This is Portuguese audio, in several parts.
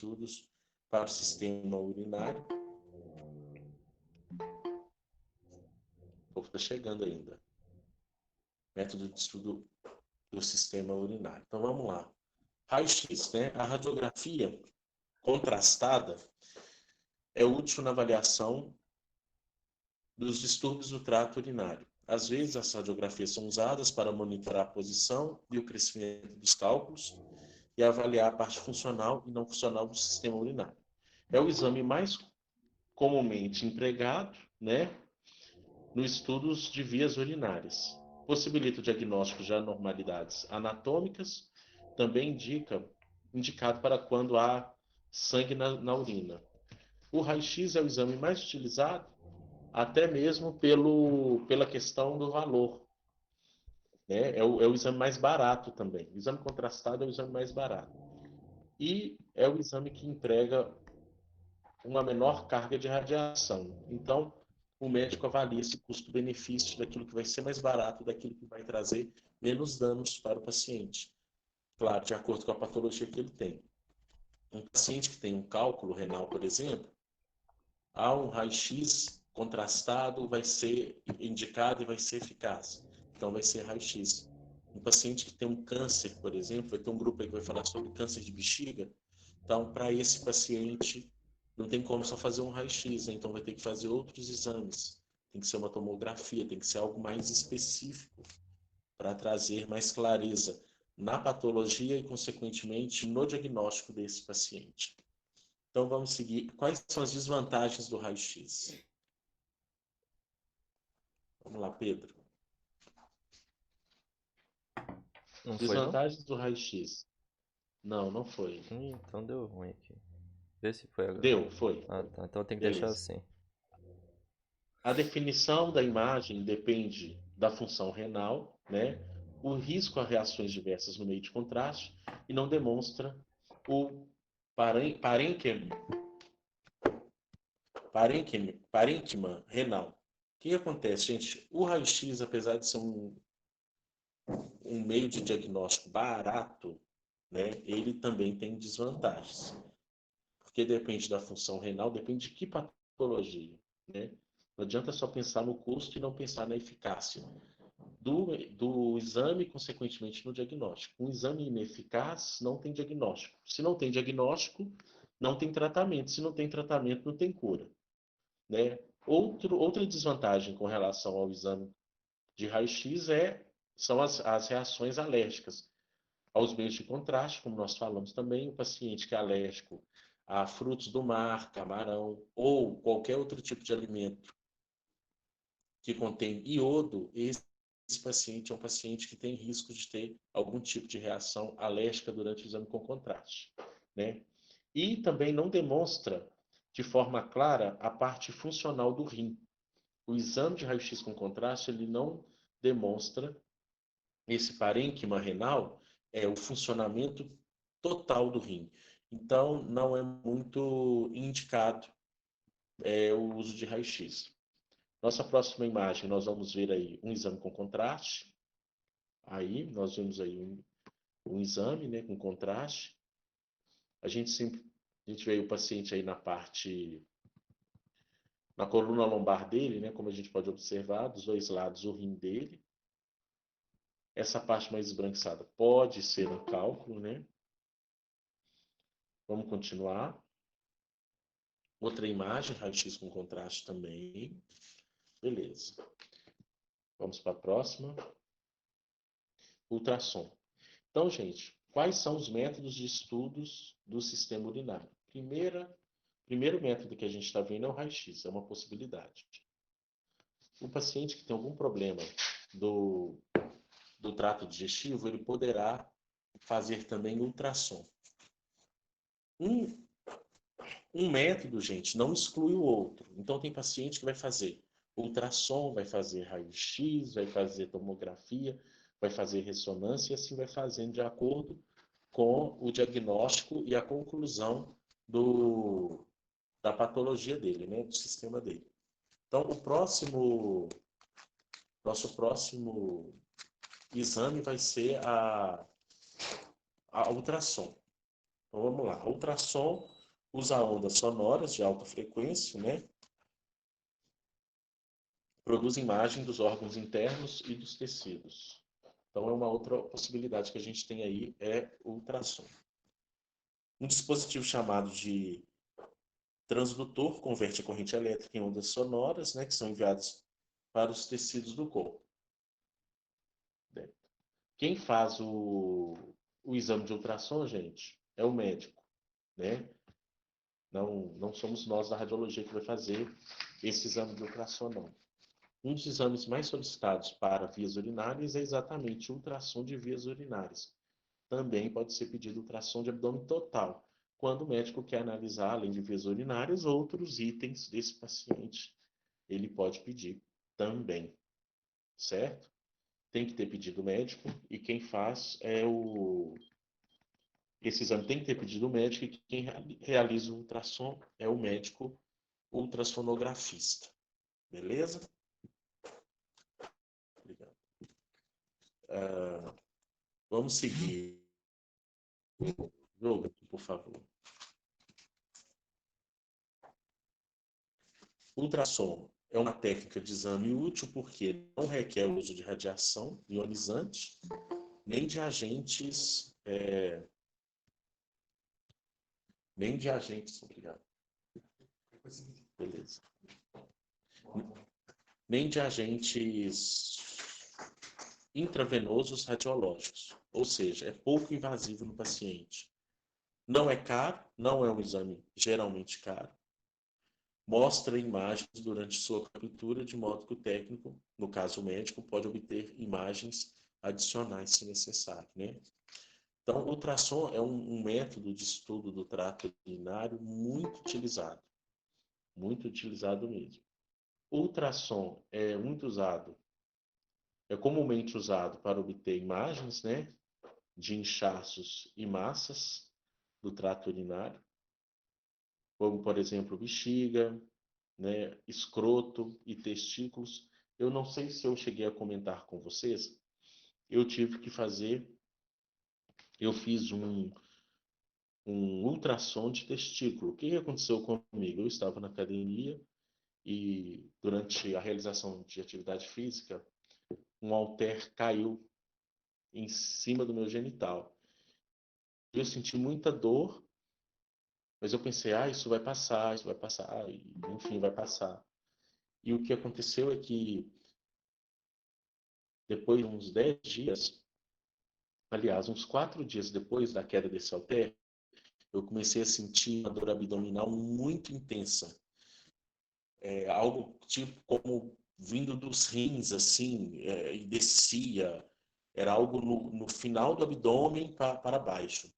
estudos para o sistema urinário. O povo está chegando ainda. Método de estudo do sistema urinário. Então vamos lá. Raio-X, né? A radiografia contrastada é útil na avaliação dos distúrbios do trato urinário. Às vezes, as radiografias são usadas para monitorar a posição e o crescimento dos cálculos e avaliar a parte funcional e não funcional do sistema urinário. É o exame mais comumente empregado, né, nos estudos de vias urinárias. Possibilita o diagnóstico de anormalidades anatômicas, também indicado para quando há sangue na urina. O raio-x é o exame mais utilizado, até mesmo pela questão do valor. Né? É o exame mais barato também. O exame contrastado é o exame mais barato. E é o exame que emprega uma menor carga de radiação. Então, o médico avalia esse custo-benefício daquilo que vai ser mais barato, daquilo que vai trazer menos danos para o paciente. Claro, de acordo com a patologia que ele tem. Um paciente que tem um cálculo renal, por exemplo, há um raio-x contrastado, vai ser indicado e vai ser eficaz. Então, vai ser raio-x. Um paciente que tem um câncer, por exemplo, vai ter um grupo aí que vai falar sobre câncer de bexiga. Então, para esse paciente, não tem como só fazer um raio-x, né? Então vai ter que fazer outros exames. Tem que ser uma tomografia, tem que ser algo mais específico para trazer mais clareza na patologia e, consequentemente, no diagnóstico desse paciente. Então, vamos seguir. Quais são as desvantagens do raio-x? Vamos lá, Pedro. Não foi, não? Desvantagens do raio-x. Não, não foi. Então deu ruim aqui. Vê se foi agora. Deu, foi. Ah, tá. Então tem que deixar Beleza. assim. A definição da imagem depende da função renal, né? O risco a reações diversas no meio de contraste e não demonstra o parênquima renal. O que acontece, gente? O raio-x, apesar de ser um meio de diagnóstico barato, né? Ele também tem desvantagens. Porque depende da função renal, depende de que patologia, né? Não adianta só pensar no custo e não pensar na eficácia do exame, consequentemente, no diagnóstico. Um exame ineficaz não tem diagnóstico. Se não tem diagnóstico, não tem tratamento. Se não tem tratamento, não tem cura. Né? Outra desvantagem com relação ao exame de raio-x são as reações alérgicas aos meios de contraste, como nós falamos também. O paciente que é alérgico a frutos do mar, camarão ou qualquer outro tipo de alimento que contém iodo, esse paciente é um paciente que tem risco de ter algum tipo de reação alérgica durante o exame com contraste, né? E também não demonstra de forma clara a parte funcional do rim. O exame de raio-x com contraste, ele não demonstra esse parênquima renal, o funcionamento total do rim. Então, não é muito indicado o uso de raio-x. Nossa próxima imagem, nós vamos ver aí um exame com contraste. Aí, nós vemos aí um exame, né, com contraste. A gente vê o paciente aí na coluna lombar dele, né, como a gente pode observar, dos dois lados o rim dele. Essa parte mais esbranquiçada pode ser um cálculo, né? Vamos continuar. Outra imagem, raio-x com contraste também. Beleza. Vamos para a próxima. Ultrassom. Então, gente, quais são os métodos de estudos do sistema urinário? Primeiro método que a gente está vendo é o raio-x, é uma possibilidade. O paciente que tem algum problema do trato digestivo, ele poderá fazer também ultrassom. Um método, gente, não exclui o outro. Então, tem paciente que vai fazer ultrassom, vai fazer raio-x, vai fazer tomografia, vai fazer ressonância, e assim vai fazendo de acordo com o diagnóstico e a conclusão da patologia dele, né, do sistema dele. Então, nosso próximo exame vai ser a ultrassom. Então vamos lá. O ultrassom usa ondas sonoras de alta frequência, né? Produz imagem dos órgãos internos e dos tecidos. Então é uma outra possibilidade que a gente tem aí, é o ultrassom. Um dispositivo chamado de transdutor converte a corrente elétrica em ondas sonoras, né, que são enviadas para os tecidos do corpo. Quem faz o exame de ultrassom, gente, é o médico, né? Não somos nós da radiologia que vai fazer esse exame de ultrassom, não. Um dos exames mais solicitados para vias urinárias é exatamente o ultrassom de vias urinárias. Também pode ser pedido ultrassom de abdômen total, quando o médico quer analisar, além de vias urinárias, outros itens desse paciente. Ele pode pedir também, certo? Tem que ter pedido médico, e quem faz é o... Esse exame tem que ter pedido médico, e quem realiza o ultrassom é o médico ultrassonografista. Beleza? Obrigado. Vamos seguir. Jogo, por favor. Ultrassom é uma técnica de exame útil porque não requer o uso de radiação ionizante, nem de agentes, obrigado. Beleza. Nem de agentes intravenosos radiológicos, ou seja, é pouco invasivo no paciente. Não é caro, não é um exame geralmente caro. Mostra imagens durante sua captura, de modo que o técnico, no caso o médico, pode obter imagens adicionais se necessário, né? Então, o ultrassom é um método de estudo do trato urinário muito utilizado mesmo. O ultrassom é comumente usado para obter imagens, né, de inchaços e massas do trato urinário, como, por exemplo, bexiga, né, escroto e testículos. Eu não sei se eu cheguei a comentar com vocês, eu fiz um ultrassom de testículo. O que aconteceu comigo? Eu estava na academia e durante a realização de atividade física, um halter caiu em cima do meu genital. Eu senti muita dor, mas eu pensei, isso vai passar, e, enfim, vai passar. E o que aconteceu é que depois de uns 10 dias, aliás, uns 4 dias depois da queda desse halter, eu comecei a sentir uma dor abdominal muito intensa. Algo tipo como vindo dos rins, assim, e descia. Era algo no final do abdômen para baixo,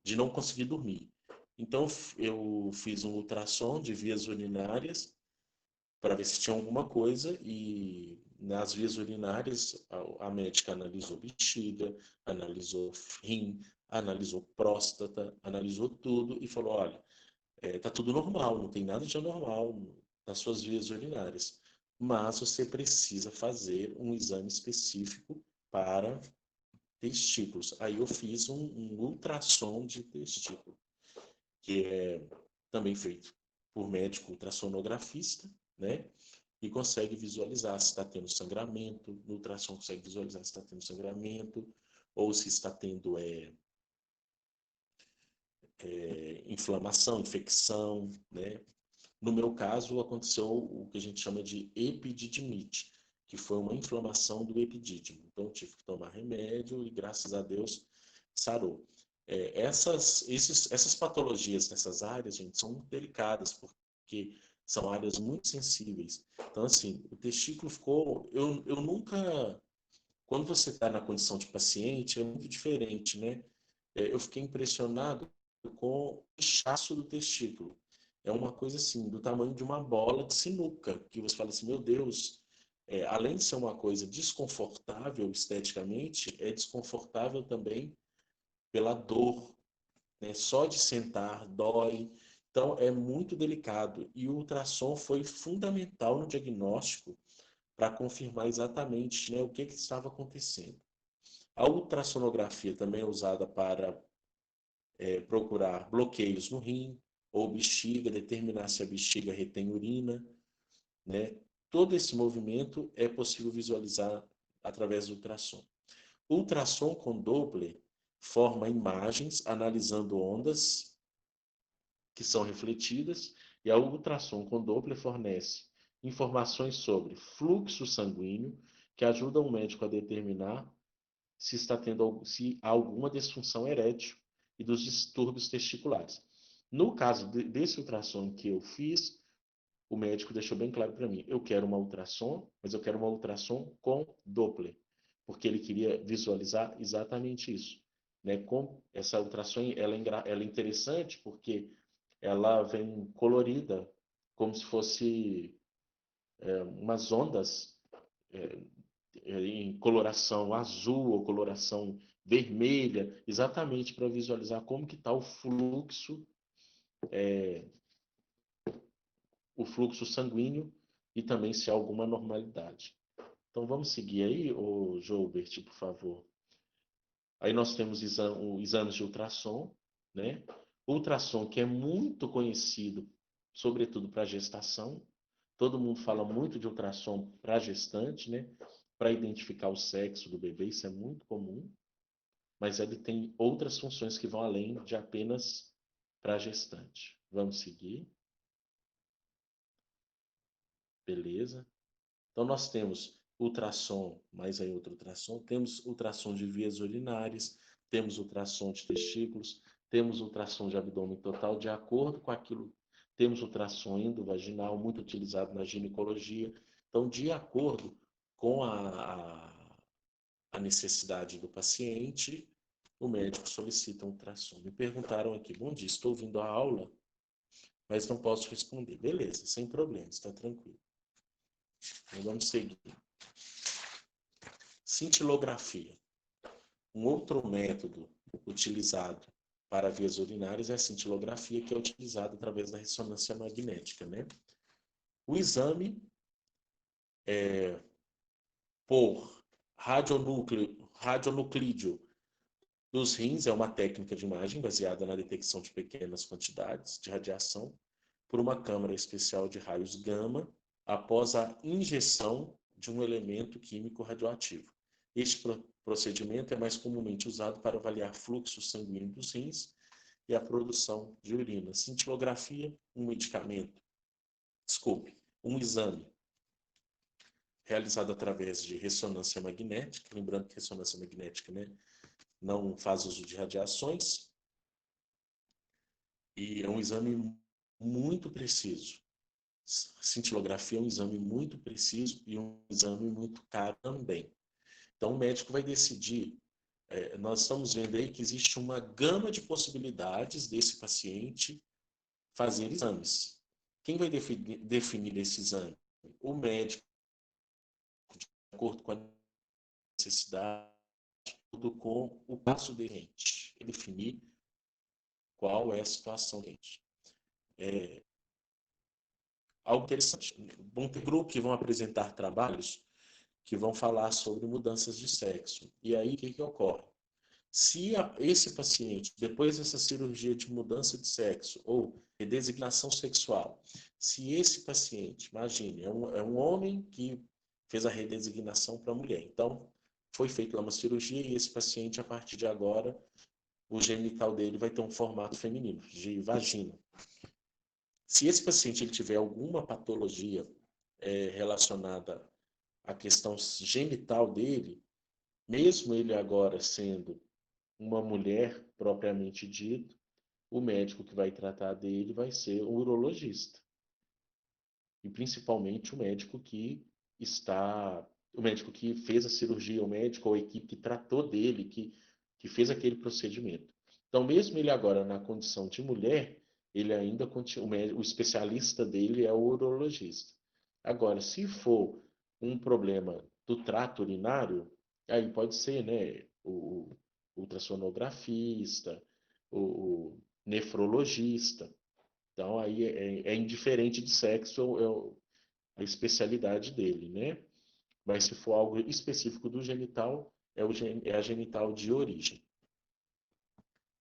de não conseguir dormir. Então, eu fiz um ultrassom de vias urinárias para ver se tinha alguma coisa, e nas vias urinárias a médica analisou bexiga, analisou rim, analisou próstata, analisou tudo e falou, olha, tá tudo normal, não tem nada de anormal nas suas vias urinárias, mas você precisa fazer um exame específico para testículos. Aí eu fiz um ultrassom de testículo, que é também feito por médico ultrassonografista, né? E consegue visualizar se está tendo sangramento, no ultrassom consegue visualizar se está tendo sangramento, ou se está tendo inflamação, infecção, né? No meu caso, aconteceu o que a gente chama de epididimite, que foi uma inflamação do epidídimo. Então, eu tive que tomar remédio e, graças a Deus, sarou. Essas patologias nessas áreas, gente, são muito delicadas, porque são áreas muito sensíveis. Então, assim, o testículo ficou... Eu nunca... Quando você está na condição de paciente, é muito diferente, né? Eu fiquei impressionado com o inchaço do testículo. É uma coisa assim, do tamanho de uma bola de sinuca, que você fala assim, meu Deus, além de ser uma coisa desconfortável esteticamente, é desconfortável também pela dor, né? Só de sentar dói. Então é muito delicado. E o ultrassom foi fundamental no diagnóstico para confirmar exatamente, né, o que estava acontecendo. A ultrassonografia também é usada para procurar bloqueios no rim ou bexiga, determinar se a bexiga retém urina, né? Todo esse movimento é possível visualizar através do ultrassom. O ultrassom com Doppler forma imagens analisando ondas que são refletidas, e a ultrassom com Doppler fornece informações sobre fluxo sanguíneo que ajudam o médico a determinar se há alguma disfunção erétil e dos distúrbios testiculares. No caso desse ultrassom que eu fiz, o médico deixou bem claro para mim, eu quero uma ultrassom, mas eu quero uma ultrassom com Doppler, porque ele queria visualizar exatamente isso. Né? Com essa ultrassom, ela é interessante porque ela vem colorida, como se fosse umas ondas em coloração azul ou coloração vermelha, exatamente para visualizar como que está o fluxo sanguíneo e também se há alguma normalidade. Então vamos seguir aí, ô Joubert, por favor. Aí nós temos exames de ultrassom, né? Ultrassom que é muito conhecido, sobretudo para gestação. Todo mundo fala muito de ultrassom para gestante, né? Para identificar o sexo do bebê, isso é muito comum. Mas ele tem outras funções que vão além de apenas para gestante. Vamos seguir. Beleza. Então nós temos ultrassom, mais aí outro ultrassom, temos ultrassom de vias urinárias, temos ultrassom de testículos, temos ultrassom de abdômen total, de acordo com aquilo, temos ultrassom endovaginal, muito utilizado na ginecologia. Então, de acordo com a necessidade do paciente, o médico solicita um ultrassom. Me perguntaram aqui, bom dia, estou ouvindo a aula, mas não posso responder. Beleza, sem problema, está tranquilo. Então, vamos seguir. Cintilografia. Um outro método utilizado para vias urinárias é a cintilografia, que é utilizada através da ressonância magnética, né? O exame por radionuclídeo dos rins é uma técnica de imagem baseada na detecção de pequenas quantidades de radiação por uma câmara especial de raios gama após a injeção de um elemento químico radioativo. Este procedimento é mais comumente usado para avaliar fluxo sanguíneo dos rins e a produção de urina. Cintilografia, um exame realizado através de ressonância magnética, lembrando que ressonância magnética, né, não faz uso de radiações, e é um exame muito preciso. Cintilografia é um exame muito preciso e um exame muito caro também. Então, o médico vai decidir. Nós estamos vendo aí que existe uma gama de possibilidades desse paciente fazer exames. Quem vai definir esse exame? O médico, de acordo com a necessidade, de acordo com o caso do cliente. Ele definir qual é a situação do cliente. Algo interessante. Vão ter grupos que vão apresentar trabalhos que vão falar sobre mudanças de sexo. E aí, o que ocorre? Se esse paciente, depois dessa cirurgia de mudança de sexo ou redesignação sexual, se esse paciente, imagine, é um homem que fez a redesignação para mulher. Então, foi feita uma cirurgia e esse paciente, a partir de agora, o genital dele vai ter um formato feminino, de vagina. Se esse paciente ele tiver alguma patologia relacionada à questão genital dele, mesmo ele agora sendo uma mulher propriamente dito, o médico que vai tratar dele vai ser o urologista. E principalmente o médico que fez a cirurgia, o médico ou a equipe que tratou dele, que fez aquele procedimento. Então, mesmo ele agora na condição de mulher, ele ainda continua, o especialista dele é o urologista. Agora, se for um problema do trato urinário, aí pode ser, né, o ultrassonografista, o nefrologista. Então, aí é indiferente de sexo, a especialidade dele, né? Mas se for algo específico do genital, é a genital de origem.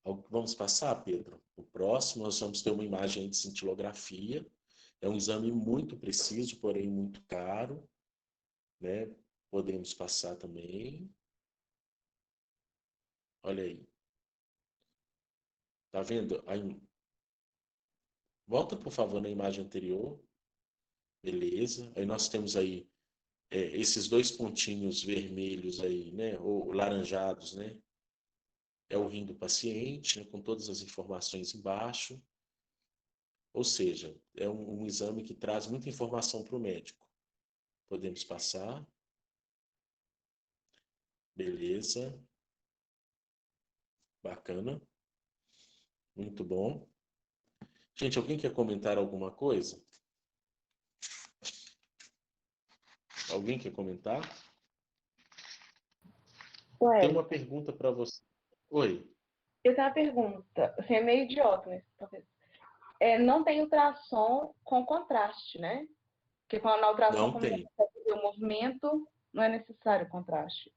Vamos passar, Pedro? O próximo, nós vamos ter uma imagem de cintilografia. É um exame muito preciso, porém muito caro, né? Podemos passar também. Olha aí. Tá vendo? Aí, volta, por favor, na imagem anterior. Beleza. Aí nós temos aí esses dois pontinhos vermelhos aí, né? Ou laranjados, né? É o rim do paciente, né? Com todas as informações embaixo. Ou seja, é um exame que traz muita informação para o médico. Podemos passar. Beleza. Bacana. Muito bom. Gente, alguém quer comentar alguma coisa? Alguém quer comentar? Ué, Tem uma pergunta para você. Oi. eu tenho uma pergunta, assim, é meio idiota, mas talvez. Não tem ultrassom com contraste, né? Porque quando na ultrassom, Não como já tem. consegue ver o movimento, não é necessário contraste.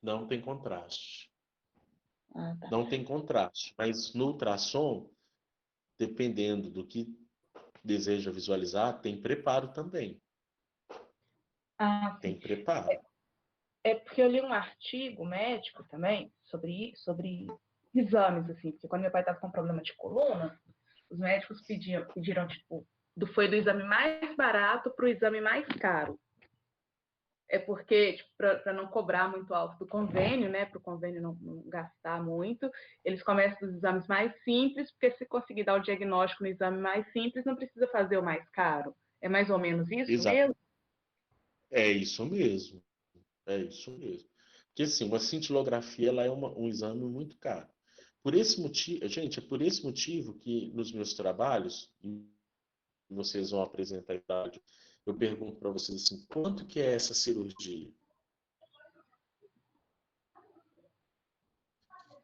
Não tem contraste. Ah, tá. Não tem contraste. Mas no ultrassom, dependendo do que deseja visualizar, tem preparo também. Ah, sim. Tem preparo. É porque eu li um artigo médico também sobre exames, assim, porque quando meu pai estava com problema de coluna, os médicos pediram, tipo, foi do exame mais barato para o exame mais caro. É porque, tipo, para não cobrar muito alto do convênio, né, para o convênio não gastar muito, eles começam dos exames mais simples, porque se conseguir dar o diagnóstico no exame mais simples, não precisa fazer o mais caro. É mais ou menos isso Exato. mesmo? É isso mesmo. É isso mesmo. Porque, assim, uma cintilografia ela é um exame muito caro. Por esse motivo, gente, é por esse motivo que nos meus trabalhos, e vocês vão apresentar em idade, eu pergunto para vocês assim, quanto que é essa cirurgia?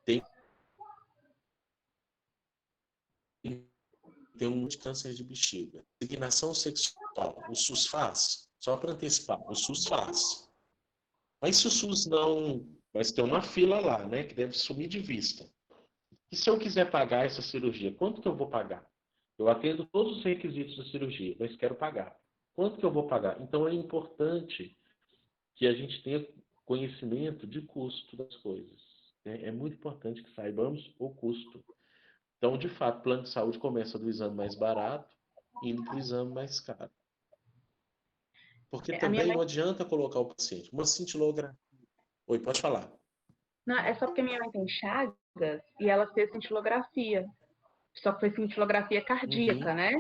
Tem, tem um de câncer de bexiga. Inseminação sexual, o SUS faz? Só para antecipar, o SUS faz. Mas se o SUS não... Mas tem uma fila lá, né, que deve sumir de vista. E se eu quiser pagar essa cirurgia, quanto que eu vou pagar? Eu atendo todos os requisitos da cirurgia, mas quero pagar. Quanto que eu vou pagar? Então é importante que a gente tenha conhecimento de custo das coisas. Né? É muito importante que saibamos o custo. Então, de fato, o plano de saúde começa do exame mais barato, indo para o exame mais caro. Porque A minha também mãe. não adianta colocar o paciente. Uma cintilografia. Oi, pode falar. Não, é só porque minha mãe tem Chagas e ela fez cintilografia. Só que foi cintilografia cardíaca, Uhum. né?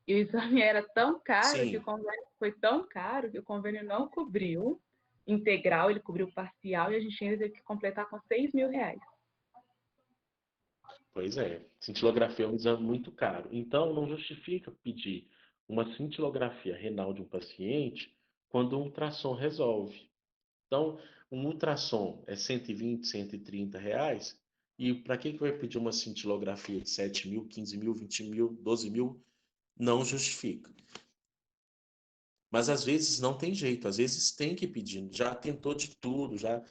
E o exame era tão caro que o Sim, convênio foi tão caro que o convênio não cobriu integral, ele cobriu parcial e a gente ainda teve que completar com R$ 6.000. pois é. Cintilografia é um exame muito caro. Então, não justifica pedir uma cintilografia renal de um paciente quando um ultrassom resolve. Então, um ultrassom é 120, R$ 130. E para que vai pedir uma cintilografia de 7 mil, 15 mil, 20 mil, 12 mil? Não justifica. Mas às vezes não tem jeito, às vezes tem que pedir. Já tentou de tudo, já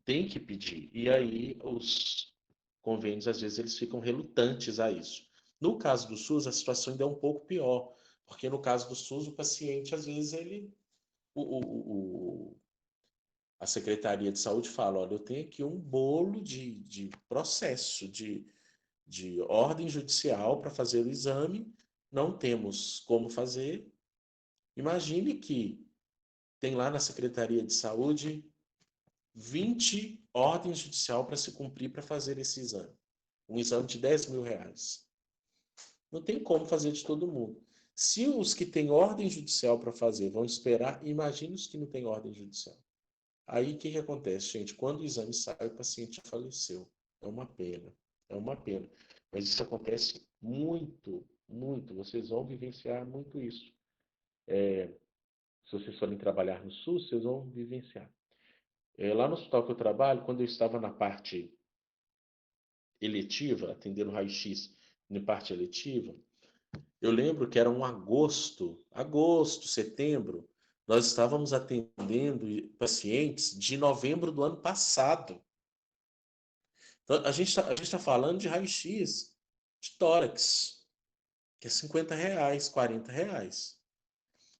tem que pedir. E aí os convênios, às vezes, eles ficam relutantes a isso. No caso do SUS, a situação ainda é um pouco pior, porque no caso do SUS, o paciente, às vezes, a Secretaria de Saúde fala, olha, eu tenho aqui um bolo de processo, de ordem judicial para fazer o exame, não temos como fazer. Imagine que tem lá na Secretaria de Saúde 20 ordens judicial para se cumprir para fazer esse exame. Um exame de R$ 10.000. Não tem como fazer de todo mundo. Se os que têm ordem judicial para fazer vão esperar, imagine os que não têm ordem judicial. Aí o que acontece, gente? Quando o exame sai, o paciente já faleceu. É uma pena. É uma pena. Mas isso acontece muito, muito. Vocês vão vivenciar muito isso. Se vocês forem trabalhar no SUS, vocês vão vivenciar. Lá no hospital que eu trabalho, quando eu estava na parte eletiva, atendendo raio-x na parte eletiva, eu lembro que era um agosto, setembro, nós estávamos atendendo pacientes de novembro do ano passado. Então, a gente tá falando de raio-x de tórax, que é R$ 50, R$ 40.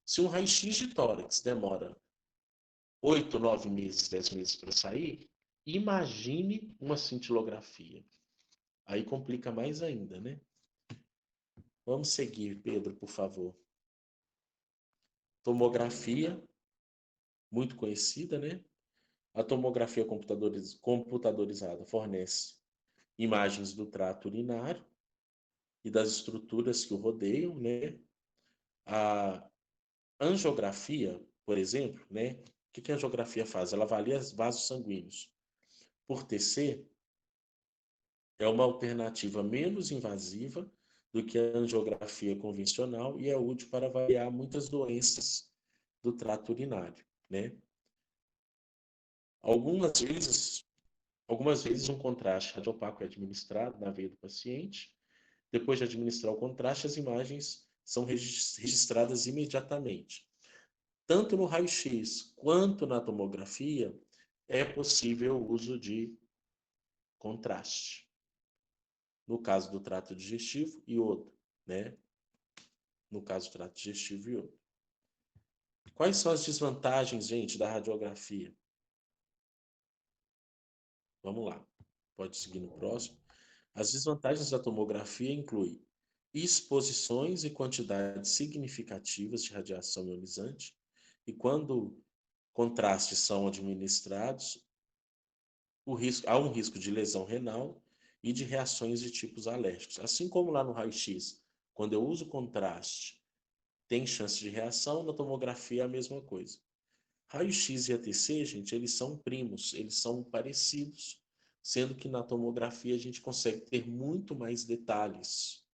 Se um raio-x de tórax demora 8, 9 meses, 10 meses para sair, imagine uma cintilografia. Aí complica mais ainda, né? Vamos seguir, Pedro, por favor. Tomografia, muito conhecida, né? A tomografia computadorizada fornece imagens do trato urinário e das estruturas que o rodeiam, né? A angiografia, por exemplo, né? O que a angiografia faz? Ela avalia os vasos sanguíneos. Por TC, é uma alternativa menos invasiva do que a angiografia convencional e é útil para avaliar muitas doenças do trato urinário, né? Algumas vezes um contraste radiopaco é administrado na veia do paciente. Depois de administrar o contraste, as imagens são registradas imediatamente. Tanto no raio-x quanto na tomografia, é possível o uso de contraste. No caso do trato digestivo, iodo, né? No caso do trato digestivo, iodo. Quais são as desvantagens, gente, da radiografia? Vamos lá. Pode seguir no próximo. As desvantagens da tomografia incluem exposições e quantidades significativas de radiação ionizante, e quando contrastes são administrados, há um risco de lesão renal e de reações de tipos alérgicos. Assim como lá no raio-x, quando eu uso contraste, tem chance de reação, na tomografia é a mesma coisa. Raio-x e ATC, gente, eles são primos, eles são parecidos, sendo que na tomografia a gente consegue ter muito mais detalhes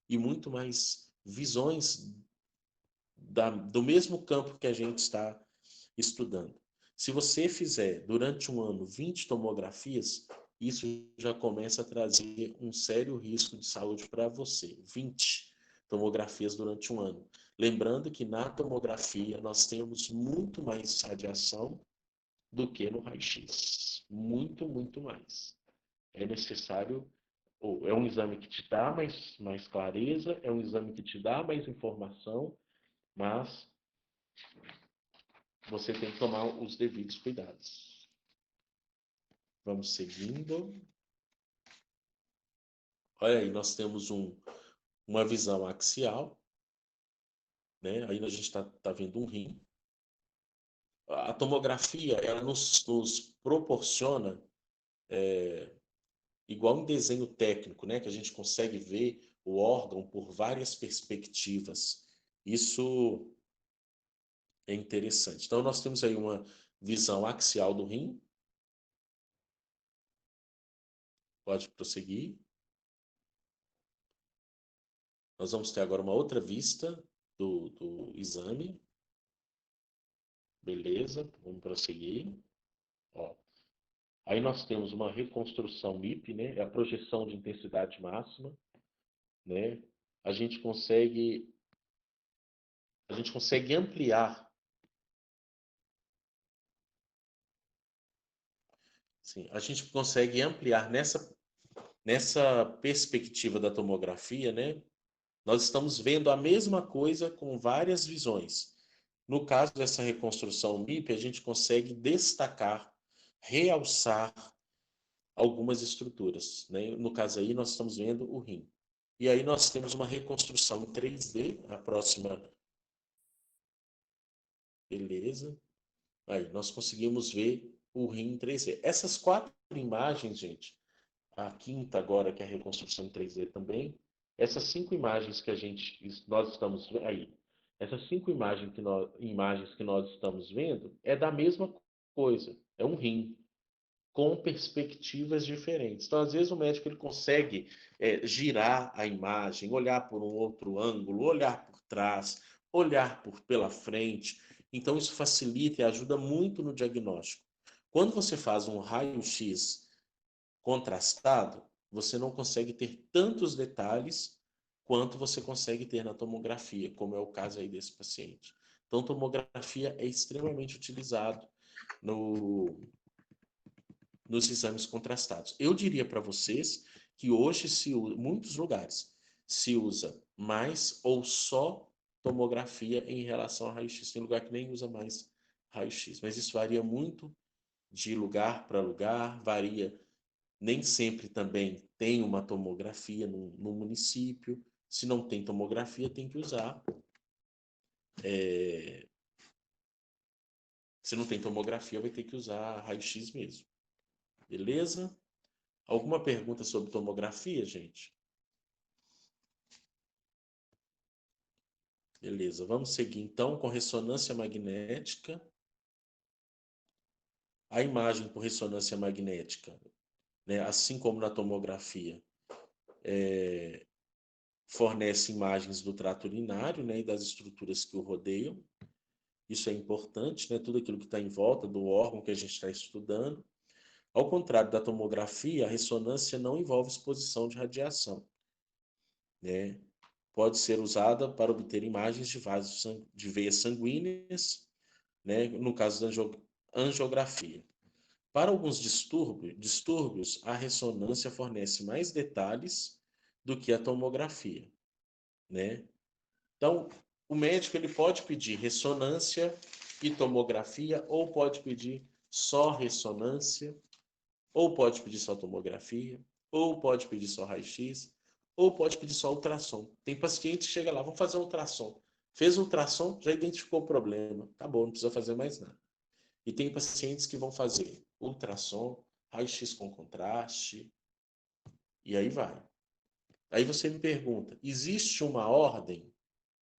e muito mais visões do mesmo campo que a gente está estudando. Se você fizer durante um ano 20 tomografias, isso já começa a trazer um sério risco de saúde para você. 20 tomografias durante um ano. Lembrando que na tomografia nós temos muito mais radiação do que no raio-x. Muito, muito mais. É necessário, ou é um exame que te dá mais clareza, é um exame que te dá mais informação, mas você tem que tomar os devidos cuidados. Vamos seguindo. Olha aí, nós temos uma visão axial, né? Aí a gente está vendo um rim. A tomografia, ela nos proporciona, igual um desenho técnico, né? Que a gente consegue ver o órgão por várias perspectivas. Isso é interessante. Então, nós temos aí uma visão axial do rim. Pode prosseguir. Nós vamos ter agora uma outra vista do exame. Beleza, vamos prosseguir. Ó. Aí nós temos uma reconstrução MIP, né? É a projeção de intensidade máxima, né? A gente consegue ampliar. Sim, a gente consegue ampliar nessa perspectiva da tomografia, né? Nós estamos vendo a mesma coisa com várias visões. No caso dessa reconstrução MIP, a gente consegue destacar, realçar algumas estruturas, né? No caso aí, nós estamos vendo o rim. E aí nós temos uma reconstrução em 3D, a próxima. Beleza. Aí nós conseguimos ver o rim em 3D. Essas 4 imagens, gente, a quinta agora, que é a reconstrução em 3D também, essas 5 imagens que nós estamos vendo aí, essas 5 imagens que nós estamos vendo, é da mesma coisa, é um rim, com perspectivas diferentes. Então, às vezes, o médico ele consegue girar a imagem, olhar por um outro ângulo, olhar por trás, olhar pela frente. Então, isso facilita e ajuda muito no diagnóstico. Quando você faz um raio-x contrastado, você não consegue ter tantos detalhes quanto você consegue ter na tomografia, como é o caso aí desse paciente. Então, tomografia é extremamente utilizado no nos exames contrastados. Eu diria para vocês que hoje muitos lugares se usa mais ou só tomografia em relação a raio-x. Tem lugar que nem usa mais raio-x, mas isso varia muito de lugar para lugar, varia. Nem sempre também tem uma tomografia no município. Se não tem tomografia, tem que usar. Se não tem tomografia, vai ter que usar raio-x mesmo. Beleza? Alguma pergunta sobre tomografia, gente? Beleza, vamos seguir então com ressonância magnética. A imagem por ressonância magnética, né, assim como na tomografia, fornece imagens do trato urinário, né, e das estruturas que o rodeiam. Isso é importante, né, tudo aquilo que está em volta do órgão que a gente está estudando. Ao contrário da tomografia, a ressonância não envolve exposição de radiação, né? Pode ser usada para obter imagens de vasos de veias sanguíneas, né, no caso da angiografia. Para alguns distúrbios, a ressonância fornece mais detalhes do que a tomografia, né? Então, o médico ele pode pedir ressonância e tomografia, ou pode pedir só ressonância, ou pode pedir só tomografia, ou pode pedir só raio-x, ou pode pedir só ultrassom. Tem paciente que chega lá, vamos fazer um ultrassom. Fez o ultrassom, já identificou o problema. Acabou, não precisa fazer mais nada. E tem pacientes que vão fazer ultrassom, raio-x com contraste, e aí vai. Aí você me pergunta, existe uma ordem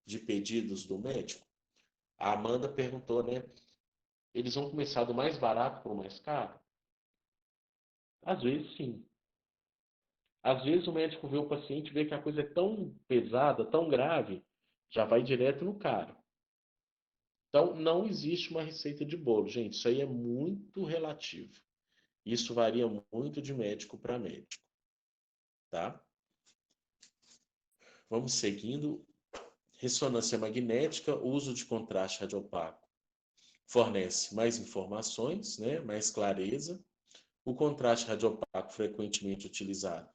de pedidos do médico? A Amanda perguntou, né? Eles vão começar do mais barato para o mais caro? Às vezes, sim. Às vezes o médico vê o paciente, vê que a coisa é tão pesada, tão grave, já vai direto no caro. Então, não existe uma receita de bolo, gente. Isso aí é muito relativo. Isso varia muito de médico para médico, tá? Vamos seguindo. Ressonância magnética, uso de contraste radiopaco fornece mais informações, né? Mais clareza. O contraste radiopaco frequentemente utilizado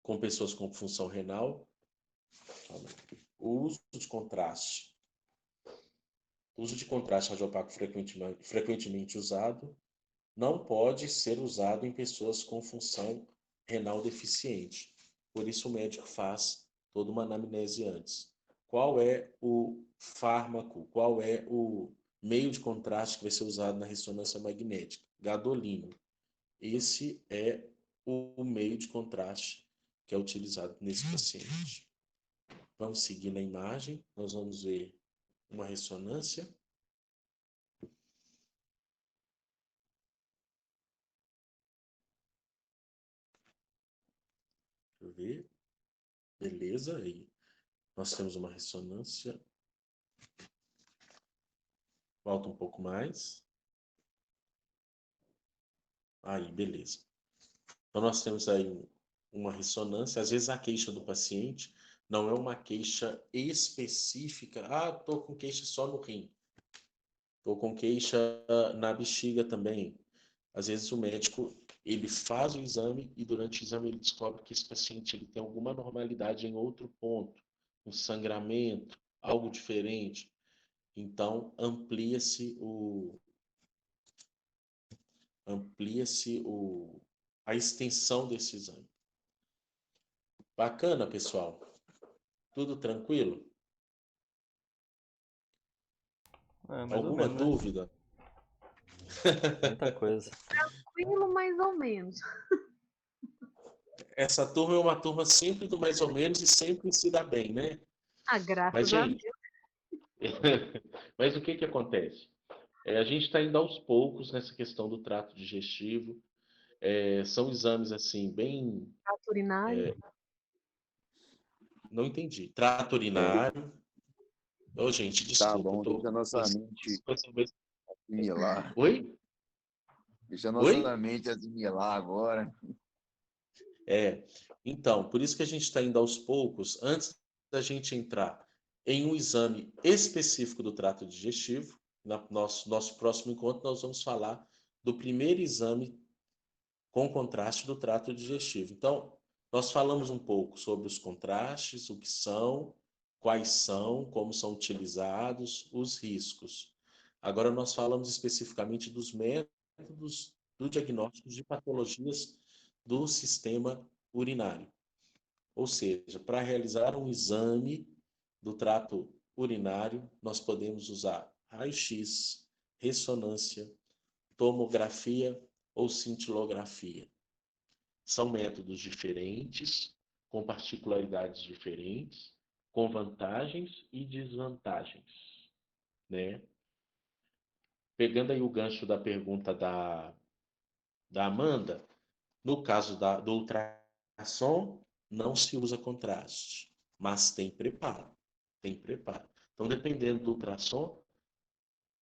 com pessoas com função renal. O uso de contraste radiopaco frequentemente usado não pode ser usado em pessoas com função renal deficiente. Por isso o médico faz toda uma anamnese antes. Qual é o fármaco, qual é o meio de contraste que vai ser usado na ressonância magnética? Gadolino. Esse é o meio de contraste que é utilizado nesse paciente. Vamos seguir na imagem, nós vamos ver uma ressonância. Deixa eu ver. Beleza, aí nós temos uma ressonância. Volta um pouco mais. Aí, beleza. Então, nós temos aí uma ressonância. Às vezes, a queixa do paciente não é uma queixa específica. Ah, estou com queixa só no rim. Estou com queixa na bexiga também. Às vezes, o médico ele faz o exame e, durante o exame, ele descobre que esse paciente ele tem alguma anormalidade em outro ponto. Um sangramento, algo diferente. Então, a extensão desse exame. Bacana, pessoal? Tudo tranquilo? Mais Alguma ou menos, dúvida? Né? Muita coisa. Tranquilo, mais ou menos. Essa turma é uma turma sempre do mais ou menos e sempre se dá bem, né? Ah, graças Mas, a gente, Deus. mas o que acontece? A gente está indo aos poucos nessa questão do trato digestivo. São exames, assim, bem... Trato urinário. Não entendi. Trato urinário. Ô, gente, Tá desculpa. bom, deixa a nossa mente assimilar. Oi? Deixa a Oi? nossa mente assimilar agora. Então, por isso que a gente está indo aos poucos, antes da gente entrar em um exame específico do trato digestivo. No nosso próximo encontro, nós vamos falar do primeiro exame com contraste do trato digestivo. Então, nós falamos um pouco sobre os contrastes, o que são, quais são, como são utilizados, os riscos. Agora nós falamos especificamente dos métodos do diagnóstico de patologias do sistema urinário. Ou seja, para realizar um exame do trato urinário, nós podemos usar raio-x, ressonância, tomografia ou cintilografia. São métodos diferentes, com particularidades diferentes, com vantagens e desvantagens, né? Pegando aí o gancho da pergunta da Amanda, no caso do ultrassom, não se usa contraste, mas tem preparo. Tem preparo. Então, dependendo do ultrassom,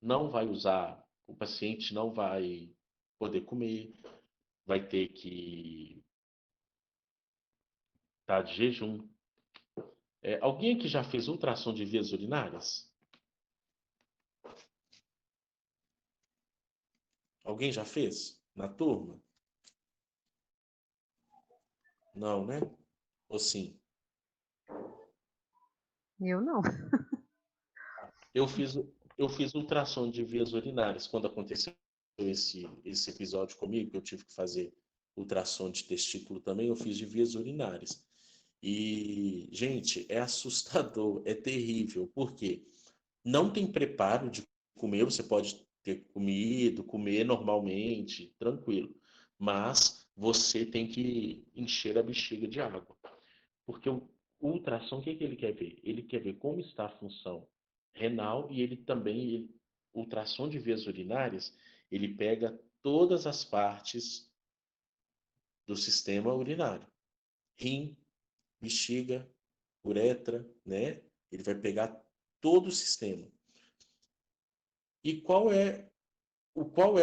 não vai usar, o paciente não vai poder comer, vai ter que estar de jejum. Alguém aqui já fez ultrassom de vias urinárias? Alguém já fez? Na turma? Não, né? Ou sim? Eu não. Eu fiz ultrassom de vias urinárias quando aconteceu esse episódio comigo, que eu tive que fazer ultrassom de testículo também, eu fiz de vias urinárias. E, gente, é assustador, é terrível, porque não tem preparo de comer, você pode ter comido, comer normalmente, tranquilo, mas você tem que encher a bexiga de água. Porque o ultrassom, o que ele quer ver? Ele quer ver como está a função renal e ele também, o ultrassom de vias urinárias, ele pega todas as partes do sistema urinário. Rim, bexiga, uretra, né? Ele vai pegar todo o sistema. E qual é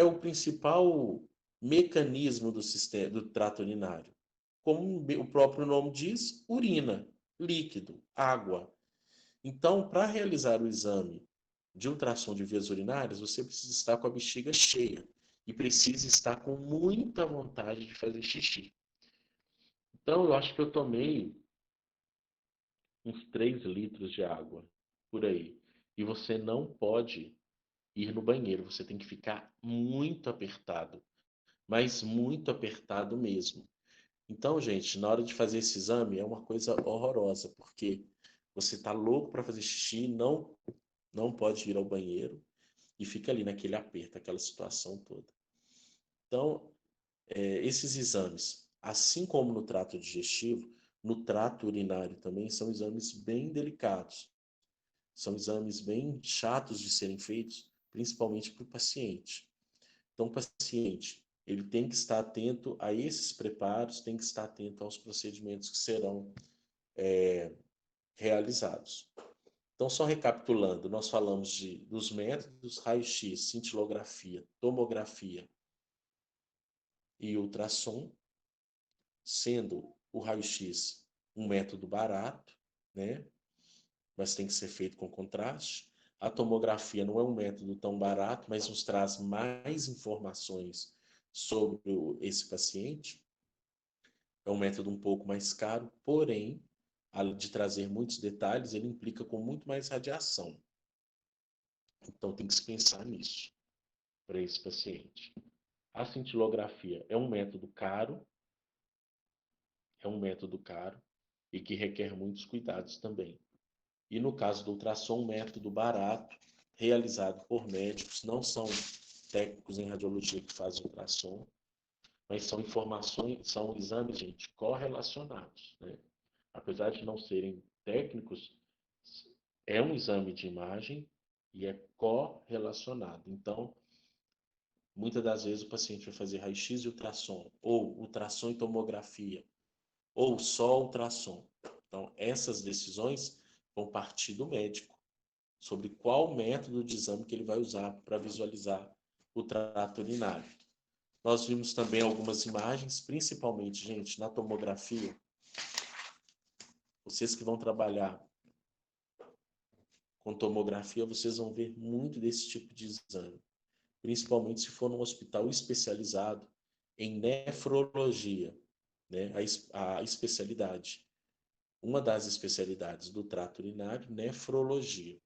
o principal mecanismo do sistema do trato urinário? Como o próprio nome diz, urina, líquido, água. Então, para realizar o exame de ultrassom de vias urinárias, você precisa estar com a bexiga cheia e precisa estar com muita vontade de fazer xixi. Então, eu acho que eu tomei uns 3 litros de água por aí. E você não pode ir no banheiro, você tem que ficar muito apertado, mas muito apertado mesmo. Então, gente, na hora de fazer esse exame é uma coisa horrorosa, porque você está louco para fazer xixi, não pode ir ao banheiro e fica ali naquele aperto, aquela situação toda. Então, esses exames, assim como no trato digestivo, no trato urinário também, são exames bem delicados. São exames bem chatos de serem feitos, principalmente para o paciente. Então, o paciente, ele tem que estar atento a esses preparos, tem que estar atento aos procedimentos que serão realizados. Então, só recapitulando, nós falamos dos métodos raio-x, cintilografia, tomografia e ultrassom, sendo o raio-x um método barato, né? Mas tem que ser feito com contraste. A tomografia não é um método tão barato, mas nos traz mais informações sobre esse paciente. É um método um pouco mais caro, porém, além de trazer muitos detalhes, ele implica com muito mais radiação. Então tem que se pensar nisso para esse paciente. A cintilografia é um método caro e que requer muitos cuidados também. E no caso do ultrassom, um método barato, realizado por médicos, não são técnicos em radiologia que fazem ultrassom, mas são informações, são exames, gente, correlacionados, né? Apesar de não serem técnicos, é um exame de imagem e é correlacionado. Então, muitas das vezes o paciente vai fazer raio-x e ultrassom, ou ultrassom e tomografia, ou só ultrassom. Então, essas decisões vão partir do médico sobre qual método de exame que ele vai usar para visualizar o trato urinário. Nós vimos também algumas imagens, principalmente, gente, na tomografia. Vocês que vão trabalhar com tomografia, vocês vão ver muito desse tipo de exame. principalmente se for num hospital especializado em nefrologia, né? A especialidade. Uma das especialidades do trato urinário, nefrologia,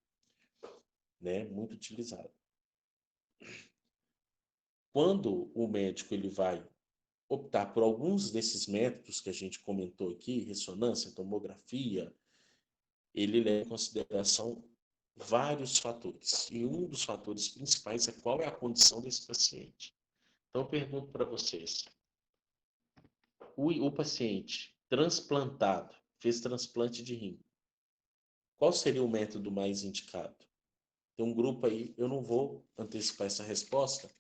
né? Muito utilizado. Quando o médico ele vai optar por alguns desses métodos que a gente comentou aqui, ressonância, tomografia, ele leva em consideração vários fatores. E um dos fatores principais é qual é a condição desse paciente. Então, eu pergunto para vocês. O paciente transplantado, fez transplante de rim, qual seria o método mais indicado? Tem um grupo aí, eu não vou antecipar essa resposta,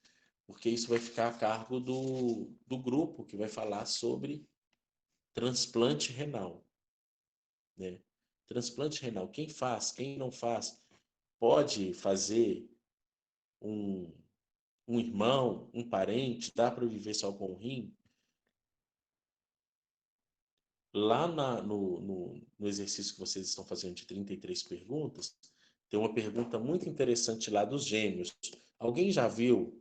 porque isso vai ficar a cargo do grupo que vai falar sobre transplante renal, né? Transplante renal, quem faz, quem não faz, pode fazer um irmão, um parente, dá para viver só com o rim? Lá no exercício que vocês estão fazendo de 33 perguntas, tem uma pergunta muito interessante lá dos gêmeos. Alguém já viu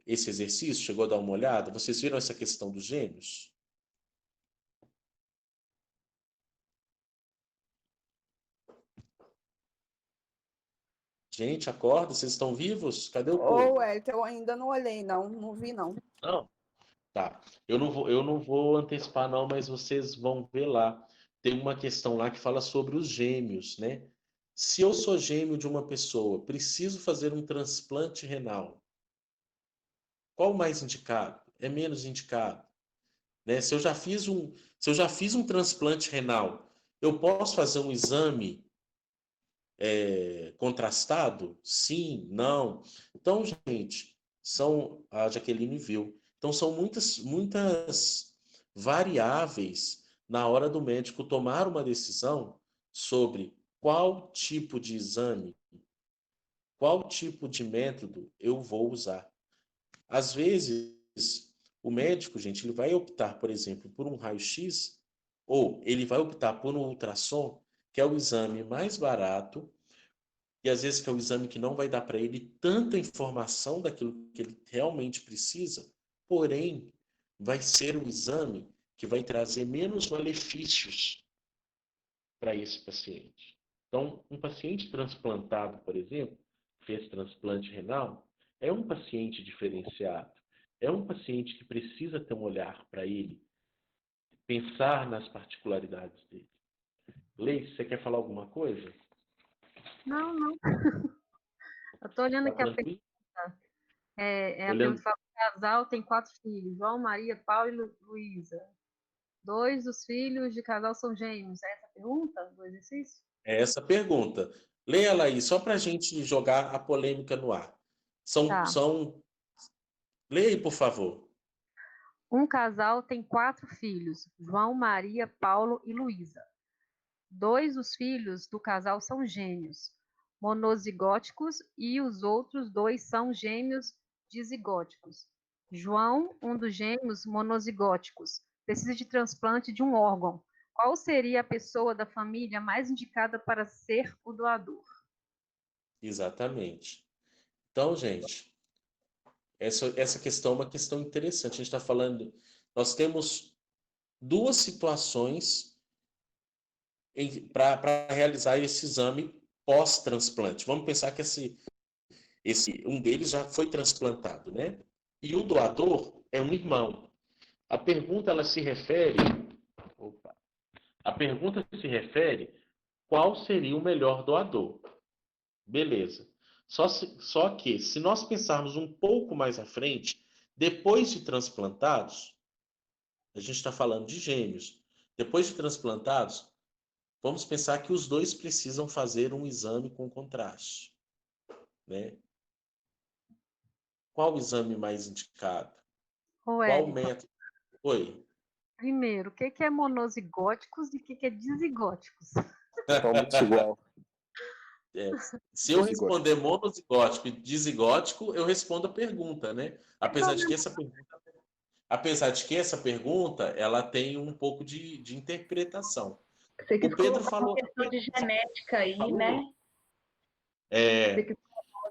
esse exercício? Chegou a dar uma olhada? Vocês viram essa questão dos gêmeos? Gente, acorda, vocês estão vivos? Cadê o povo? Ô, Hélio, eu ainda não olhei, não vi, não. Não? Tá. Eu não vou antecipar, não, mas vocês vão ver lá. Tem uma questão lá que fala sobre os gêmeos, né? Se eu sou gêmeo de uma pessoa, preciso fazer um transplante renal. Qual o mais indicado? É menos indicado, né? Se eu já fiz um transplante renal, eu posso fazer um exame contrastado? Sim, não. Então, gente, a Jaqueline viu. Então, são muitas variáveis na hora do médico tomar uma decisão sobre qual tipo de exame, qual tipo de método eu vou usar. Às vezes, o médico, gente, ele vai optar, por exemplo, por um raio-x, ou ele vai optar por um ultrassom, que é o exame mais barato, e às vezes que é o exame que não vai dar para ele tanta informação daquilo que ele realmente precisa, porém, vai ser um exame que vai trazer menos malefícios para esse paciente. Então, um paciente transplantado, por exemplo, fez transplante renal, é um paciente diferenciado. É um paciente que precisa ter um olhar para ele, pensar nas particularidades dele. Leice, você quer falar alguma coisa? Não, não. Eu tô olhando Tá aqui a tranquilo? pergunta. A Olhando. pergunta fala, o casal tem 4 filhos, João, Maria, Paulo e Luísa. 2 dos filhos de casal são gêmeos. É essa a pergunta do exercício? É essa pergunta. Leia ela aí, só para a gente jogar a polêmica no ar. Tá. Leia aí, por favor. Um casal tem 4 filhos, João, Maria, Paulo e Luísa. 2 dos filhos do casal são gêmeos, monozigóticos, e os outros 2 são gêmeos dizigóticos. João, um dos gêmeos monozigóticos, precisa de transplante de um órgão. Qual seria a pessoa da família mais indicada para ser o doador? Exatamente. Então, gente, essa questão é uma questão interessante. A gente está falando, nós temos duas situações para realizar esse exame pós-transplante. Vamos pensar que um deles já foi transplantado, né? E o doador é um irmão. A pergunta ela se refere, qual seria o melhor doador? Beleza. Só que, se nós pensarmos um pouco mais à frente, depois de transplantados, a gente está falando de gêmeos. Depois de transplantados, vamos pensar que os dois precisam fazer um exame com contraste, né? Qual o exame mais indicado? Qual o método? Oi. Primeiro, o que é monozigóticos e o que é dizigóticos? Totalmente igual. Se eu responder monozigótico e dizigótico, eu respondo a pergunta, né? Apesar de que essa pergunta ela tem um pouco de interpretação. Você quis O Pedro colocar falou uma questão de genética aí, né? É,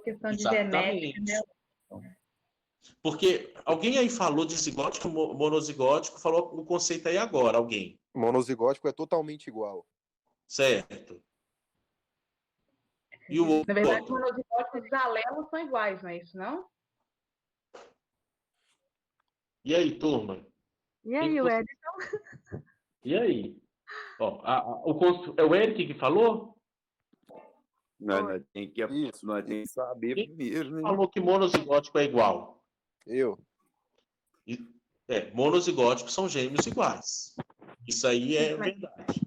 uma questão de genética, né? Porque alguém aí falou dizigótico, monozigótico, falou o conceito aí agora, alguém. Monozigótico é totalmente igual. Certo. E o outro? Na verdade, os monozigóticos e os alelos são iguais, não é isso, não? E aí, turma? E aí, o Ed? E aí? Ó, é o Eric que falou? Nós tem que saber primeiro, né? Falou que monozigótico é igual. Eu. Monozigóticos são gêmeos iguais. Isso aí é verdade.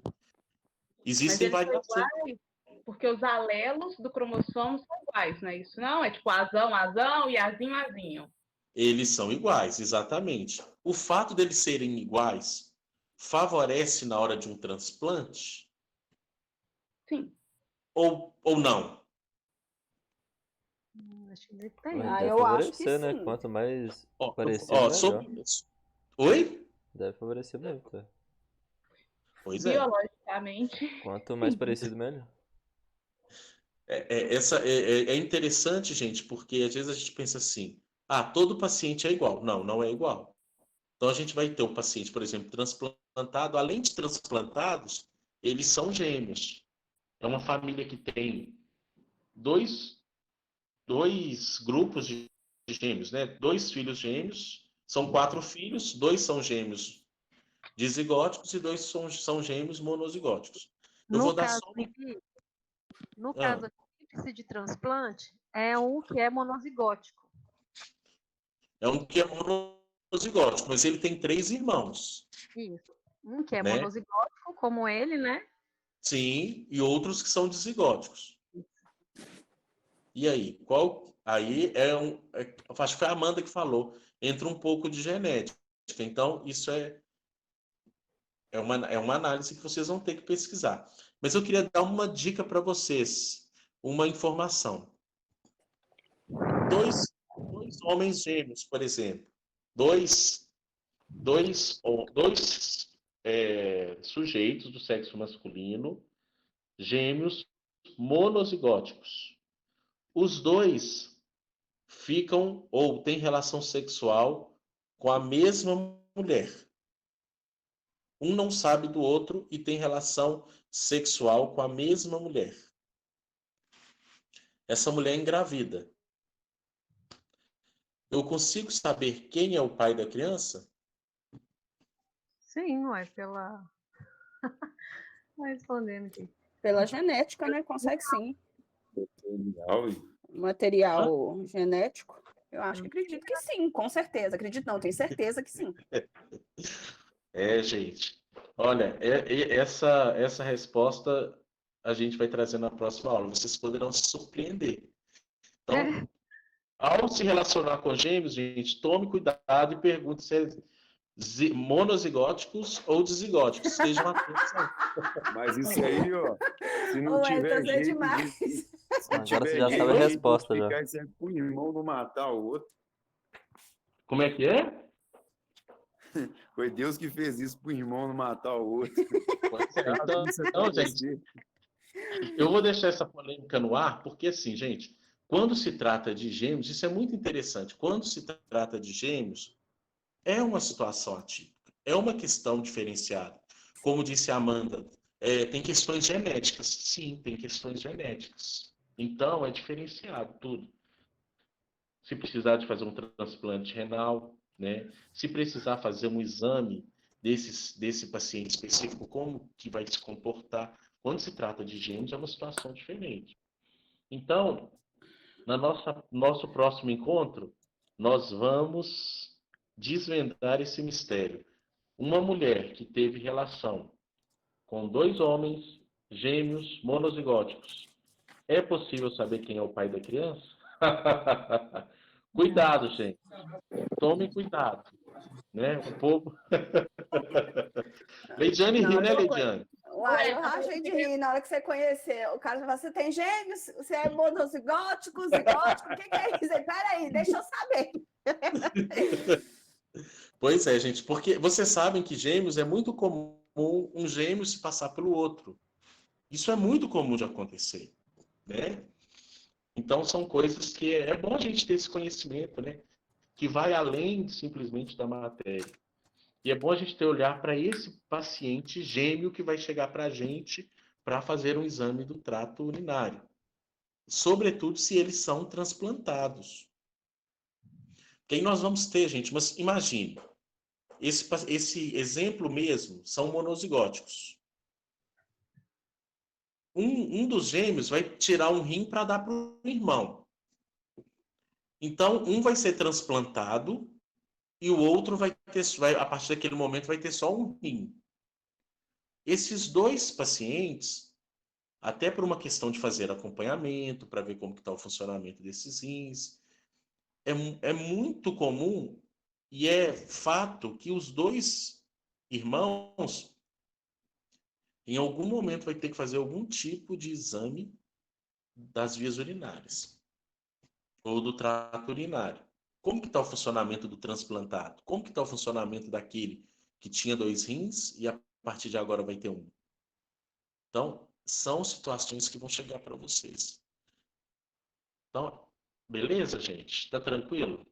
Existem Mas eles são variações. iguais porque os alelos do cromossomo são iguais, não é isso, não? É tipo azão, azão e azinho, azinho. Eles são iguais, exatamente. O fato deles serem iguais favorece na hora de um transplante? Sim. Ou não? Acho que depende. Deve eu acho que favorecer, né? sim. Quanto mais Ó, parecido, ó, melhor. Oi? Deve favorecer muito. É. Pois é. Biologicamente. Quanto mais parecido, melhor. É interessante, gente, porque às vezes a gente pensa assim, todo paciente é igual. Não, não é igual. Então a gente vai ter um paciente, por exemplo, transplantado, além de transplantados, eles são gêmeos. É uma família que tem dois grupos de gêmeos, né? 2 filhos gêmeos, são 4 filhos, 2 são gêmeos dizigóticos e 2 são gêmeos monozigóticos. Eu vou dar só No caso aqui de transplante, é um que é monozigótico. É um que é monozigótico, mas ele tem 3 irmãos. Isso. Um que é né? monozigótico, como ele, né? Sim, e outros que são dizigóticos. E aí? Aí acho que foi a Amanda que falou. Entra um pouco de genética. Então, isso é uma análise que vocês vão ter que pesquisar. Mas eu queria dar uma dica para vocês, uma informação. Dois homens gêmeos, por exemplo. Dois sujeitos do sexo masculino, gêmeos monozigóticos. Os dois ficam ou têm relação sexual com a mesma mulher. Um não sabe do outro e tem relação sexual com a mesma mulher. Essa mulher engravida. Eu consigo saber quem é o pai da criança? Sim, ué, pela. Vai respondendo aqui. Pela genética, né? Consegue sim. Legal. Material genético. Eu acho que acredito que sim, com certeza. Acredito não, tenho certeza que sim. Gente. Olha, essa resposta a gente vai trazer na próxima aula. Vocês poderão se surpreender. Então, ao se relacionar com gêmeos, gente, tome cuidado e pergunte se é monozigóticos ou dizigóticos. Sejam atentos. Mas isso aí, ó, se não tiver jeito demais. Agora você já sabe a resposta, já. Ficar sempre com o irmão não matar o outro. Como é que é? Foi Deus que fez isso pro irmão não matar o outro. Então, gente, eu vou deixar essa polêmica no ar, porque assim, gente, quando se trata de gêmeos, isso é muito interessante. Quando se trata de gêmeos, é uma situação atípica, é uma questão diferenciada. Como disse a Amanda, tem questões genéticas. Sim, tem questões genéticas. Então, é diferenciado tudo. Se precisar de fazer um transplante renal, né? Se precisar fazer um exame desse paciente específico, como que vai se comportar. Quando se trata de gêmeos, é uma situação diferente. Então, nosso próximo encontro, nós vamos desvendar esse mistério. Uma mulher que teve relação com 2 homens gêmeos monozigóticos. É possível saber quem é o pai da criança? Cuidado, gente. Tomem cuidado. Né? O povo... Leidiane riu, né, Leidiane? Uai, eu rachei de rir na hora que você conhecer. O cara fala, você tem gêmeos? Você é monozigótico, zigótico? O que é isso? Peraí, deixa eu saber. Pois é, gente, porque vocês sabem que gêmeos é muito comum um gêmeo se passar pelo outro. Isso é muito comum de acontecer, né? Então, são coisas que é bom a gente ter esse conhecimento, né? Que vai além simplesmente da matéria. E é bom a gente ter olhar para esse paciente gêmeo que vai chegar para a gente para fazer um exame do trato urinário. Sobretudo se eles são transplantados. Quem nós vamos ter, gente? Mas imagine, esse exemplo mesmo são monozigóticos. Um dos gêmeos vai tirar um rim para dar para o irmão. Então, um vai ser transplantado e o outro a partir daquele momento, vai ter só um rim. Esses dois pacientes, até por uma questão de fazer acompanhamento, para ver como está o funcionamento desses rins, é muito comum e é fato que os dois irmãos, em algum momento, vai ter que fazer algum tipo de exame das vias urinárias ou do trato urinário. Como que está o funcionamento do transplantado? Como que está o funcionamento daquele que tinha 2 rins e a partir de agora vai ter um? Então, são situações que vão chegar para vocês. Então, beleza, gente? Tá tranquilo?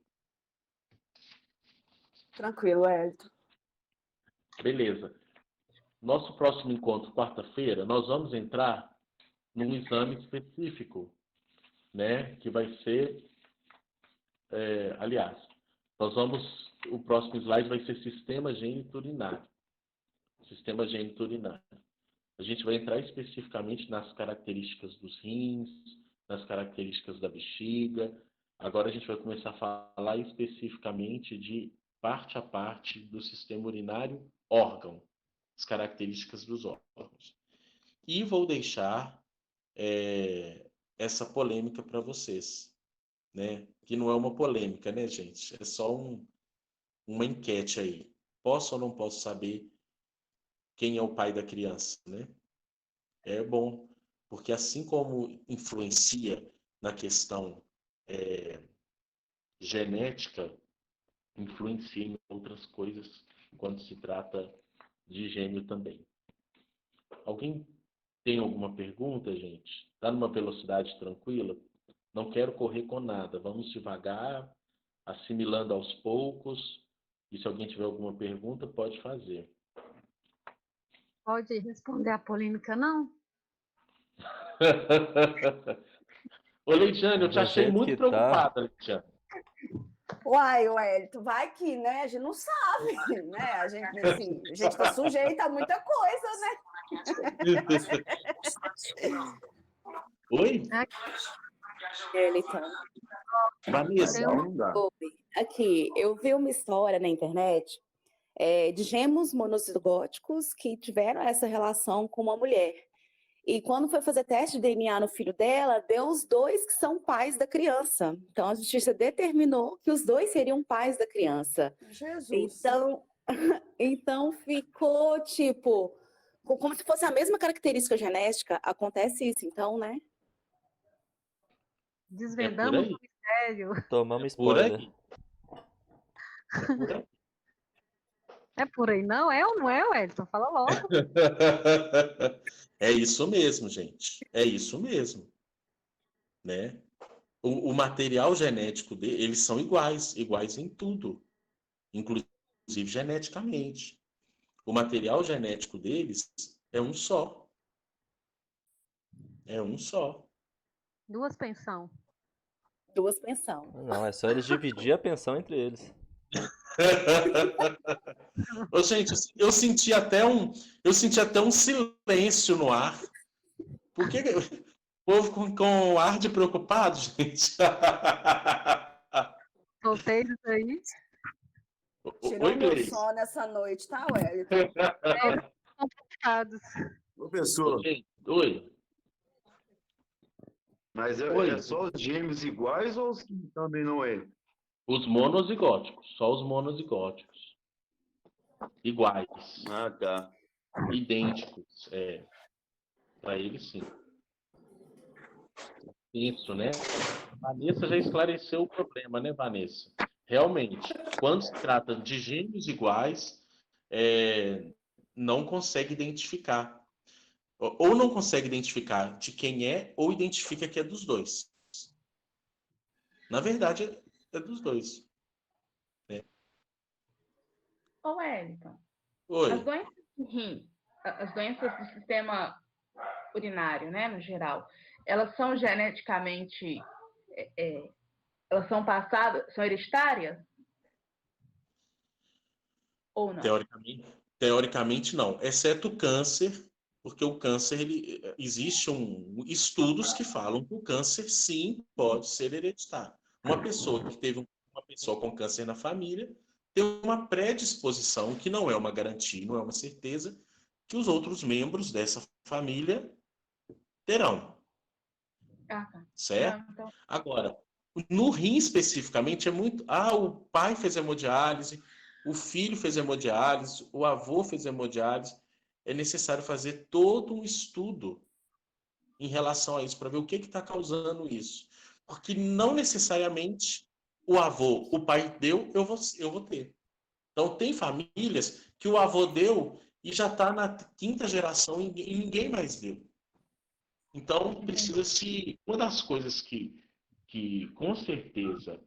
Tranquilo, Wellington. Beleza. Nosso próximo encontro, quarta-feira, nós vamos entrar num exame específico, né? Que vai ser, aliás, o próximo slide vai ser sistema geniturinário. Sistema geniturinário. A gente vai entrar especificamente nas características dos rins, nas características da bexiga. Agora a gente vai começar a falar especificamente de parte a parte do sistema urinário órgão, as características dos órgãos. E vou deixar essa polêmica para vocês, né? Que não é uma polêmica, né, gente? É só uma enquete aí. Posso ou não posso saber quem é o pai da criança, né? É bom, porque assim como influencia na questão genética, influencia em outras coisas quando se trata de gêmeo também. Alguém tem alguma pergunta, gente? Está numa velocidade tranquila? Não quero correr com nada. Vamos devagar, assimilando aos poucos. E se alguém tiver alguma pergunta, pode fazer. Pode responder a polêmica, não? Ô, Leijane, eu te achei muito preocupada, Leijane. Uai, Wellington, vai que, né? A gente não sabe, né? A gente, assim, a gente tá sujeita a muita coisa, né? Oi? Wellington. Vanessa. Aqui, eu vi uma história na internet de gêmeos monozigóticos que tiveram essa relação com uma mulher. E quando foi fazer teste de DNA no filho dela, deu os dois que são pais da criança. Então, a justiça determinou que os dois seriam pais da criança. Jesus. Então ficou, tipo, como se fosse a mesma característica genética. Acontece isso, então, né? Desvendamos o mistério. Tomamos spoiler. É por aí, não? É ou não é, Wellington? Fala logo. É isso mesmo, gente. É isso mesmo. Né? O material genético dele, eles são iguais em tudo, inclusive geneticamente. O material genético deles é um só. É um só. Duas pensão. Duas pensão. Não, é só eles dividir a pensão entre eles. Ô, gente, eu senti até um silêncio no ar. Por que o povo com ar de preocupado, gente? Solteiros aí. Tirou meu sono essa noite, tá, Wellington? Complicados. Professor. Oi. Mas é só os gêmeos iguais ou os que também não é? Os monozigóticos, só os monozigóticos. Iguais. Ah, tá. Idênticos. Para eles, sim. Isso, né? Vanessa já esclareceu o problema, né, Vanessa? Realmente, quando se trata de gêmeos iguais, não consegue identificar. Ou não consegue identificar de quem é, ou identifica que é dos dois. Na verdade, é dos dois. Ô, Wellington, Oi. as doenças do rim, as doenças do sistema urinário, né, no geral, elas são geneticamente, elas são passadas, são hereditárias? Ou não? Teoricamente não, exceto o câncer, porque o câncer, existem estudos que falam que o câncer sim pode ser hereditário. Uma pessoa que teve uma pessoa com câncer na família tem uma predisposição, que não é uma garantia, não é uma certeza, que os outros membros dessa família terão, Ah, tá. certo? Não, então, Agora, no rim especificamente é muito... o pai fez hemodiálise, o filho fez hemodiálise, o avô fez hemodiálise. É necessário fazer todo um estudo em relação a isso, para ver o que está causando isso. Porque não necessariamente o avô, o pai deu, eu vou ter. Então, tem famílias que o avô deu e já está na quinta geração e ninguém mais deu. Então, precisa-se... Uma das coisas que com certeza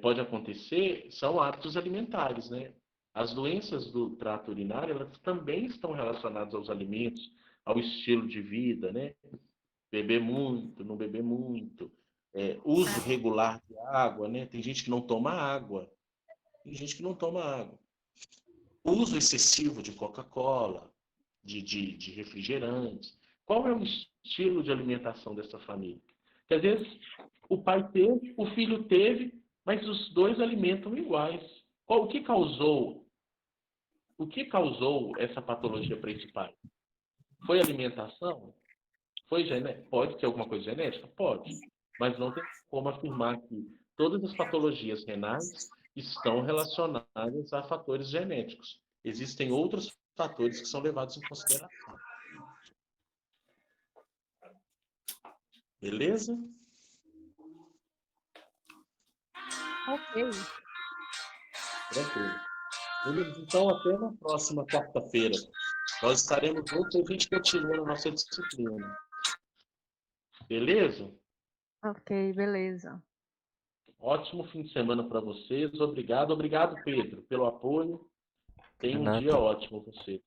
pode acontecer são hábitos alimentares, né? As doenças do trato urinário, elas também estão relacionadas aos alimentos, ao estilo de vida, né? Beber muito, não beber muito, uso regular de água, né? Tem gente que não toma água, tem gente que não toma água. Uso excessivo de Coca-Cola, de refrigerantes. Qual é o estilo de alimentação dessa família? Porque às vezes o pai teve, o filho teve, mas os dois alimentam iguais. O que causou essa patologia para esse pai? Foi alimentação? Foi genética? Pode ter alguma coisa genética? Pode. Mas não tem como afirmar que todas as patologias renais estão relacionadas a fatores genéticos. Existem outros fatores que são levados em consideração. Beleza? Ok. Tranquilo. Beleza? Então, até na próxima quarta-feira. Nós estaremos juntos e a gente continua na nossa disciplina. Beleza? Ok, beleza. Ótimo fim de semana para vocês. Obrigado. Obrigado, Pedro, pelo apoio. Tenha um Nada. dia ótimo você.